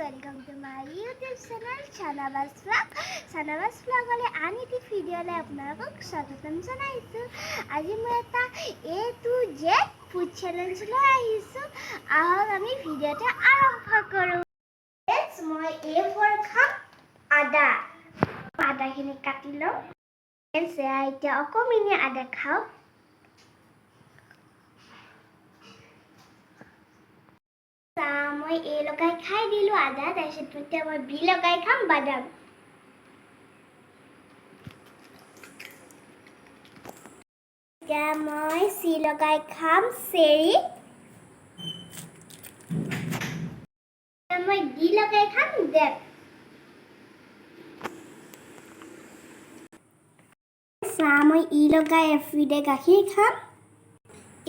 welcome to my YouTube channel Sahnaba's vlog. Sahnaba's vlog ole ani ti video le apnalok স্বাগতম জনাইছো। আজি মই এটা A to Z food challenge লৈ আহিছো। আহক আমি ভিডিওটা আৰম্ভ কৰো। Let's মই A for খাম আদা। আদাখিনি কাটি লওঁ। এসে আইটা অকমিনি আদা খাও। মই A লগাই খাই দিলো আদা তাৰপিছত এতিয়া মই B লগাই খাম বাদাম এতিয়া মই C লগাই খাম চেৰি মই D লগাই খাম ডেপ মই E লগাই এফ্ৰিডে গাখীৰ খাম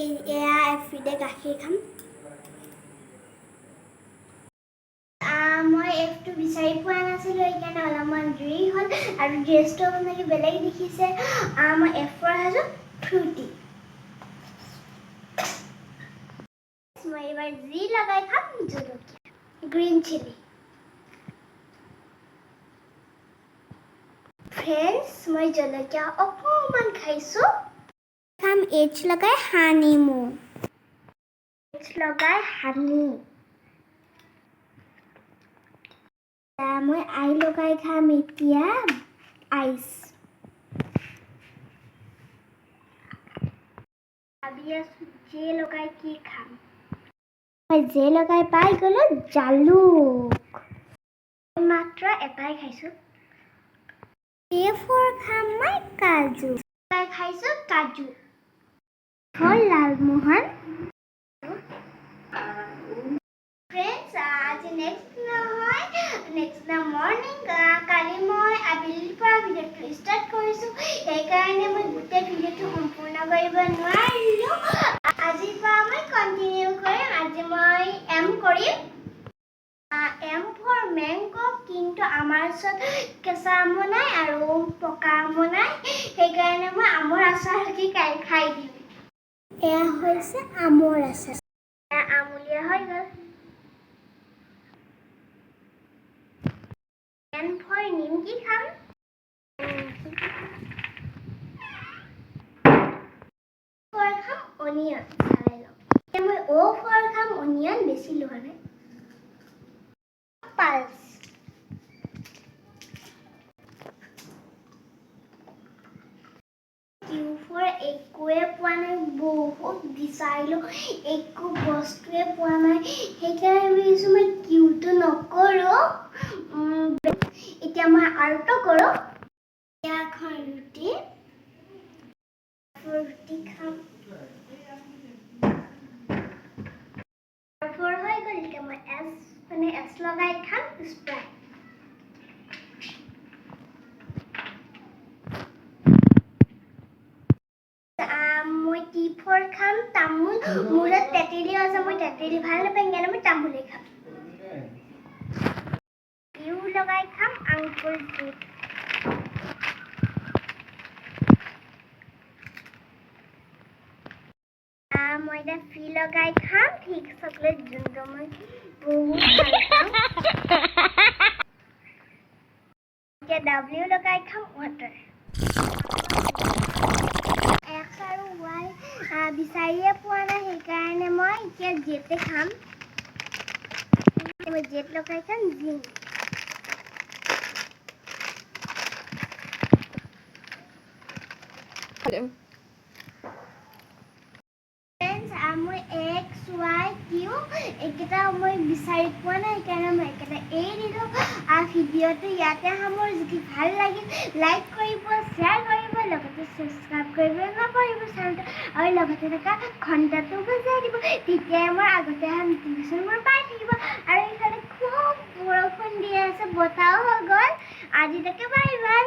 এয়া এফ্ৰিডে গাখীৰ খাম মই এফটো বিচাৰি পোৱা নাছিলো এইকাৰণে অলপমান দেৰি হ'ল আৰু ড্ৰেছটো মানে বেলেগ দেখিছে মই এফ ফৰ হাজো ফ্ৰুটি মই এবাৰ জি লগাই খাম জলকীয়া গ্ৰীণ চিলি ফ্ৰেণ্ডছ মই জলকীয়া অকণমান খাইছো খাম এইচ লগাই হানি মোৰ এইচ লগাই হানি মই আই লগাই খাম এতিয়া আইচ ভাবি আছো জে লগাই কি খাম মই জে লগাই পাই গলো জালুক মাত্ৰ এটাই খাইছো এ ফৰ খাম মই কাজু খাইছো কাজু ফৰ লালমোহন Friends, आज next morning কালি মই আবেলিৰ পৰা ভিডিঅ'টো ষ্টাৰ্ট কৰিছো সেইকাৰণে মই গোটেই ভিডিঅ'টো সম্পূৰ্ণ কৰিব নোৱাৰিলো আজিৰ পৰা মই কন্টিনিউ কৰিম আজি মই এম কৰিম এম ফৰ মেংগো কিন্তু আমাৰ ওচৰত কেঁচা আম নাই আৰু পকা আম নাই সেইকাৰণে মই আমৰ আচাৰ খাই দিম এয়া হৈছে আমৰ আচাৰ আমুলীয়া হৈ গ'ল N for নিমকি খাম for খাম অনিয়ন চালাই লওঁ মই O for খাম অনিয়ন বেছি লোৱা নাই পালছ Q for একোৱে পোৱা নাই বহুত বিচাৰিলো একো বস্তুৱে পোৱা নাই সেইকাৰণে ভাবিছো মই কিউটো নকৰো এতিয়া মই আৰ্টো কৰো এখন ৰুটি খাম ফৰ হৈ গ'ল এতিয়া মই এছ লগাই খাম স্প্ৰাইট মই টি ফৰ খাম তামোল মূৰত তেতেলী আছে মই তেতেলী ভাল নাপাওঁ সেইকাৰণে মই তামোলেই খাম ইউ লগাই খাম আংকুৰ জুচ মই এতিয়া ফি লগাই খাম ঠিক চকলেট যোনটো মই বহুত ভাল পাওঁ এতিয়া ডাব্লিউ লগাই খাম ৱাটাৰ এক্স আৰু ৱাই বিচাৰিয়ে পোৱা নাই সেইকাৰণে মই এতিয়া জেতে খাম মই জেট লগাই খাম জিম মই এক্স ৱাই কিউ এইকেইটা মই বিচাৰি পোৱা নাই সেইকাৰণে মই এইকেইটা এৰি দিলোঁ ভিডিঅ'টো ইয়াতে সামৰো যদি ভাল লাগিল লাইক কৰিব শ্বেয়াৰ কৰিব লগতে ছাবস্ক্ৰাইব কৰিব নাপাহৰিব চেনেলটো আৰু লগতে থকা ঘণ্টাটো বজাই দিব তেতিয়াই মই আগতে অহা নটিফিকেশ্যনবোৰ পাই থাকিব আৰু এইফালে খুব বৰষুণ দি আছে বতাহো হৈ গ'ল আজিলৈকে বাই বাই